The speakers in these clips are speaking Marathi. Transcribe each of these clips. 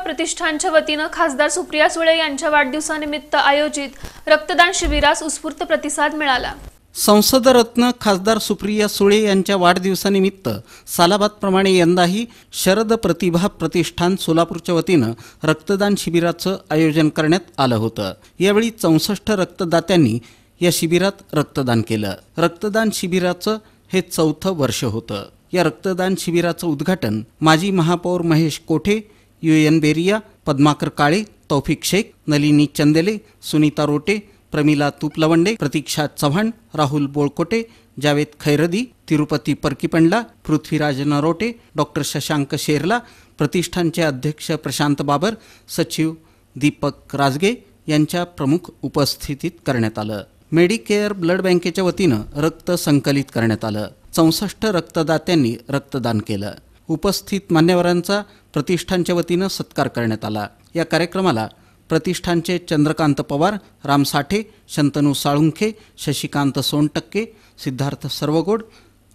प्रतिष्ठानच्या वतीने खासदार सुप्रिया सुळे यांच्या वाढदिवसानिमित्त आयोजित रक्तदान शिबिरास उत्स्फूर्त प्रतिसाद मिळाला। संसदरत्न खासदार सुप्रिया सुळे यांच्या वाढदिवसानिमित्त सालाबादप्रमाणे यंदाही शरद प्रतिभा प्रतिष्ठान सोलापूरच्या वतीने रक्तदान शिबिराचं आयोजन करण्यात आलं होतं। यावेळी 64 रक्तदात्यांनी या शिबिरात रक्तदान केलं। रक्तदान शिबिराचं हे 4थं वर्ष होतं। या रक्तदान शिबिराचं उद्घाटन माजी महापौर महेश कोठे, UN बेरिया, पद्माकर काळे, तौफिक शेख, नलिनी चंदेले, सुनीता रोटे, प्रमिला तुपलवंडे, प्रतीक्षा चव्हाण, राहुल बोळकोटे, जावेद खैरदी, तिरुपती परकीपंडला, पृथ्वीराज नरोटे, डॉक्टर शशांक शेरला, प्रतिष्ठानचे अध्यक्ष प्रशांत बाबर, सचिव दीपक राजगे यांच्या प्रमुख उपस्थितीत करण्यात आलं। मेडिकेअर ब्लड बँकेच्या वतीनं रक्त संकलित करण्यात आलं। 64 रक्तदात्यांनी रक्तदान केलं। उपस्थित मान्यवरांचा प्रतिष्ठानच्या वतीनं सत्कार करण्यात आला। या कार्यक्रमाला प्रतिष्ठानचे चंद्रकांत पवार, राम साठे, शंतनू साळुंखे, शशिकांत सोनटक्के, सिद्धार्थ सर्वगोड,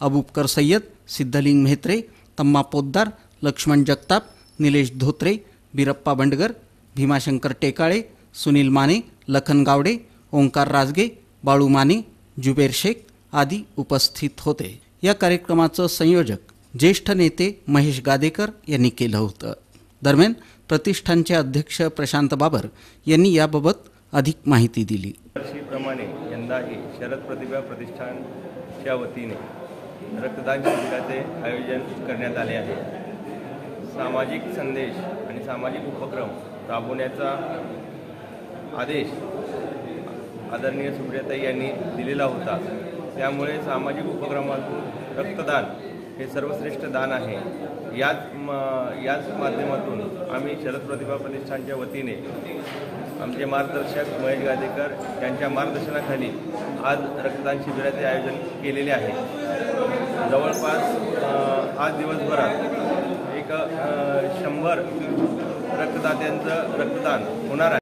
अबुबकर सय्यद, सिद्धलिंग म्हेत्रे, तम्मा पोद्दार, लक्ष्मण जगताप, निलेश धोत्रे, बिरप्पा बंडगर, भीमाशंकर टेकाळे, सुनील माने, लखन गावडे, ओंकार राजगे, बाळू माने, जुबेर शेख आदी उपस्थित होते। या कार्यक्रमाचं संयोजक ज्येष्ठ नेते महेश गादेकर यांनी केलं होतं। दरम्यान प्रतिष्ठानचे अध्यक्ष प्रशांत बाबर यांनी याबाबत अधिक माहिती दिली। वर्षीप्रमाणे यंदाही शरद प्रतिभा प्रतिष्ठानच्या वतीने रक्तदान शिबिराचे आयोजन करण्यात आले आहे। सामाजिक संदेश आणि सामाजिक उपक्रम राबवण्याचा आदेश आदरणीय सुप्रियाताई यांनी दिलेला होता। त्यामुळे सामाजिक उपक्रमातून रक्तदान हे सर्वश्रेष्ठ दान आहे। याच माध्यमातून आम्ही शरद प्रतिभा प्रतिष्ठानच्या वतीने आमचे मार्गदर्शक महेश गादेकर यांच्या मार्गदर्शनाखाली आज रक्तदान शिबिराचे आयोजन केलेले आहे। जवळपास आज दिवसभरात एक 100 रक्तदात्यांचं रक्तदान होणार आहे।